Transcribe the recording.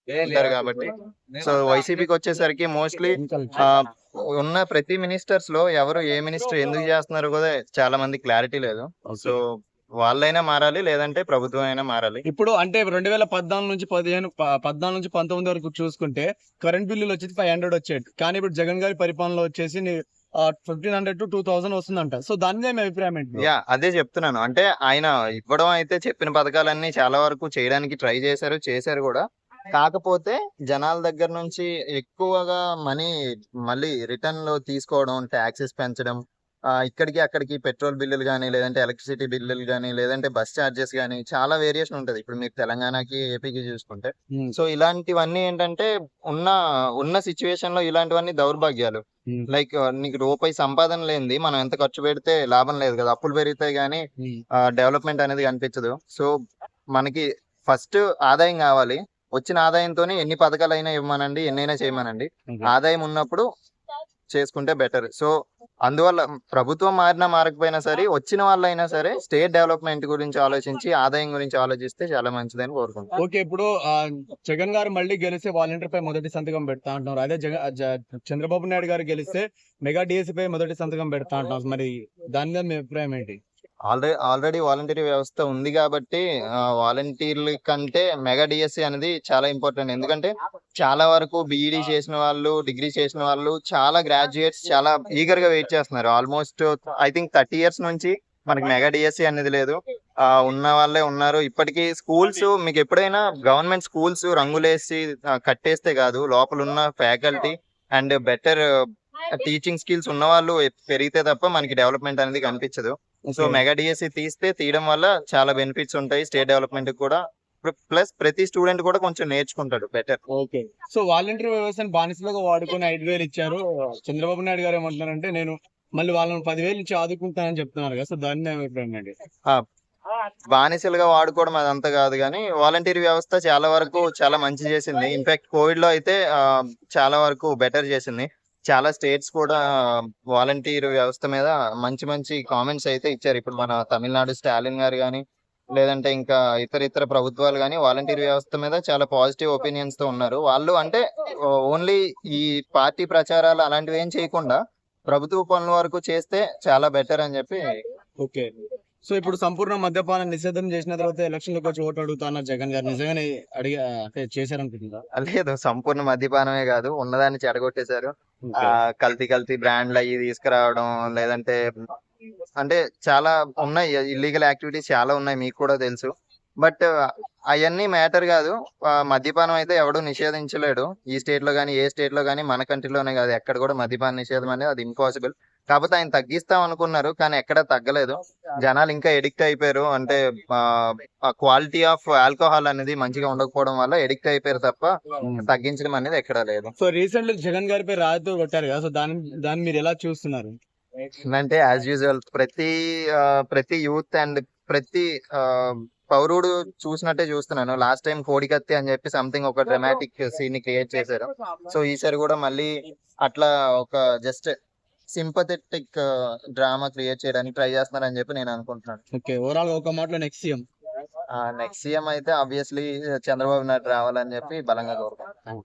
ఉంటారు కాబట్టి. సో వైసీపీకి వచ్చేసరికి మోస్ట్లీ ఉన్న ప్రతి మినిస్టర్స్ లో ఎవరు ఏ మినిస్టర్ ఎందుకు చేస్తున్నారు కూడా చాలా మంది క్లారిటీ లేదు. సో వాళ్ళైనా మారాలి, లేదంటే ప్రభుత్వం అయినా మారాలి. ఇప్పుడు అంటే 2014 నుంచి 14 నుంచి 19 వరకు చూసుకుంటే కరెంట్ బిల్లులు వచ్చేసి 500 వచ్చేది. కానీ ఇప్పుడు జగన్ గారి పరిపాలనలో వచ్చేసి 1500 to 2000 వస్తుందంట. సో దాని మీద మీ అభిప్రాయం ఏంటి? అదే చెప్తున్నాను. అంటే ఆయన ఇవ్వడం అయితే చెప్పిన పథకాలన్నీ చాలా వరకు చేయడానికి ట్రై చేశారు కూడా. కాకపోతే జనాల దగ్గర నుంచి ఎక్కువగా మనీ మళ్ళీ రిటర్న్ లో తీసుకోవడం, టాక్సెస్ పెంచడం, ఇక్కడికి అక్కడికి పెట్రోల్ బిల్లులు గానీ, లేదంటే ఎలక్ట్రిసిటీ బిల్లులు గానీ, లేదంటే బస్ చార్జెస్ గానీ చాలా వేరియేషన్ ఉంటది. ఇప్పుడు మీరు తెలంగాణకి, ఏపీకి చూసుకుంటే. సో ఇలాంటివన్నీ ఏంటంటే ఉన్న ఉన్న సిచ్యువేషన్ లో ఇలాంటివన్నీ దౌర్భాగ్యాలు. లైక్ నీకు రూపాయి సంపాదన లేనిది మనం ఎంత ఖర్చు పెడితే లాభం లేదు కదా. అప్పులు పెరిగితే గానీ డెవలప్మెంట్ అనేది కనిపించదు. సో మనకి ఫస్ట్ ఆదాయం కావాలి. వచ్చిన ఆదాయంతోనే ఎన్ని పథకాలైనా ఇవ్వమనండి, ఎన్నైనా చేయమనండి. ఆదాయం ఉన్నప్పుడు చేసుకుంటే బెటర్. సో అందువల్ల ప్రభుత్వం మారినా మారకపోయినా సరే, వచ్చిన వాళ్ళైనా సరే స్టేట్ డెవలప్మెంట్ గురించి ఆలోచించి, ఆదాయం గురించి ఆలోచిస్తే చాలా మంచిదని కోరుకుంటున్నాను. ఓకే, ఇప్పుడు జగన్ గారు మళ్ళీ గెలిస్తే వాలంటీర్ పై మొదటి సంతకం పెడతా అంటున్నారు. అదే చంద్రబాబు నాయుడు గారు గెలిస్తే మెగా డిఎస్సి పై మొదటి సంతకం పెడతా అంటున్నారు. మరి దాని మీద మీ అభిప్రాయం ఏంటి? ఆల్రెడీ వాలంటీర్ వ్యవస్థ ఉంది కాబట్టి వాలంటీర్ల కంటే మెగా డిఎస్సి అనేది చాలా ఇంపార్టెంట్. ఎందుకంటే చాలా వరకు బీఈడీ చేసిన వాళ్ళు, డిగ్రీ చేసిన వాళ్ళు, చాలా గ్రాడ్యుయేట్స్ చాలా ఈగర్ గా వెయిట్ చేస్తున్నారు. ఆల్మోస్ట్ ఐ థింక్ 30 years నుంచి మనకి మెగా డిఎస్సి అనేది లేదు. ఉన్న వాళ్ళే ఉన్నారు. ఇప్పటికీ స్కూల్స్ మీకు ఎప్పుడైనా గవర్నమెంట్ స్కూల్స్ రంగులేసి కట్టేస్తే కాదు, లోపల ఉన్న faculty and better teaching skills ఉన్న వాళ్ళు పెరిగితే తప్ప మనకి డెవలప్మెంట్ అనేది కనిపించదు. సో మెగా డిఎస్సి తీయడం వల్ల చాలా బెనిఫిట్స్ ఉంటాయి స్టేట్ డెవలప్మెంట్ కూడా. ప్లస్ ప్రతి స్టూడెంట్ కూడా కొంచెం నేర్చుకుంటాడు బెటర్. ఓకే, సో వాలంటీర్ వ్యవస్థను బానిసలుగా వాడుకొని 5,000 ఇచ్చారు. చంద్రబాబు నాయుడు గారు ఏమంటున్నారంటే నేను మళ్ళీ వాళ్ళని 10,000 ఇచ్చి ఆదుకుంటానని చెప్తున్నారు కదా. సో దాన్ని అభిప్రాయం ఏంటి? బానిసలుగా వాడుకోవడం అదంతా కాదు, కానీ వాలంటీర్ వ్యవస్థ చాలా వరకు చాలా మంచి చేసింది. ఇన్ఫాక్ట్ కోవిడ్ లో అయితే చాలా వరకు బెటర్ చేసింది. చాలా స్టేట్స్ కూడా వాలంటీర్ వ్యవస్థ మీద మంచి మంచి కామెంట్స్ అయితే ఇచ్చారు. ఇప్పుడు మన తమిళనాడు స్టాలిన్ గారు కానీ, లేదంటే ఇంకా ఇతర ప్రభుత్వాలు కానీ వాలంటీర్ వ్యవస్థ మీద చాలా పాజిటివ్ ఒపీనియన్స్ తో ఉన్నారు. వాళ్ళు అంటే ఓన్లీ ఈ పార్టీ ప్రచారాలు అలాంటివి ఏం చేయకుండా ప్రభుత్వ పనుల వరకు చేస్తే చాలా బెటర్ అని చెప్పి. ఓకే, సో ఇప్పుడు సంపూర్ణ మద్యపాన నిషేధం చేసిన తర్వాత ఎలక్షన్ లోకి వచ్చి ఓటు అడుగుతాన్న జగన్ గారు నిజంగానే అంటే చేశారనుకుంటుందా? లేదు, సంపూర్ణ మద్యపానమే కాదు, ఉన్నదాన్ని చెడగొట్టేశారు. కల్తీ బ్రాండ్లు అవి తీసుకురావడం, లేదంటే అంటే చాలా ఉన్నాయి, ఇల్లీగల్ యాక్టివిటీస్ చాలా ఉన్నాయి, మీకు కూడా తెలుసు. బట్ అవన్నీ మ్యాటర్ కాదు. మద్యపానం అయితే ఎవడు నిషేధించలేడు ఈ స్టేట్ లో గానీ, ఏ స్టేట్ లో గానీ, మన కంట్రీలోనే కాదు, ఎక్కడ కూడా మద్యపాన నిషేధం అనేది అది ఇంపాసిబుల్. కాకపోతే ఆయన తగ్గిస్తాం అనుకున్నారు, కానీ ఎక్కడ తగ్గలేదు. జనాలు ఇంకా ఎడిక్ట్ అయిపోయారు. అంటే క్వాలిటీ ఆఫ్ ఆల్కహాల్ అనేది మంచిగా ఉండకపోవడం వల్ల ఎడిక్ట్ అయిపోయారు తప్ప తగ్గించడం అనేది ఎక్కడా లేదు. సో రీసెంట్లీ జగన్ గారిపై రాయితీ కొట్టారు కదా. సో దాన్ని మీరు ఎలా చూస్తున్నారు? అంటే యాజ్ యూజువల్ ప్రతి యూత్ అండ్ ప్రతి పౌరుడు చూసినట్టే చూస్తున్నాను. లాస్ట్ టైం కోడికత్తి అని చెప్పి సంథింగ్ ఒక డ్రామాటిక్ సీన్ ని క్రియేట్ చేశారు. సో ఈసారి కూడా మళ్ళీ అట్లా ఒక జస్ట్ సింపథెటిక్ డ్రామా క్రియేట్ చేయడానికి ట్రై చేస్తున్నారని చెప్పి నేను అనుకుంటున్నాను. ఓకే, ఓవరాల్ ఒక మాటలో నెక్స్ట్ సీఎం అయితే ఆబ్వియస్లీ చంద్రబాబు నాయుడు రావాలని చెప్పి బలంగా కోరుకుంటున్నాను.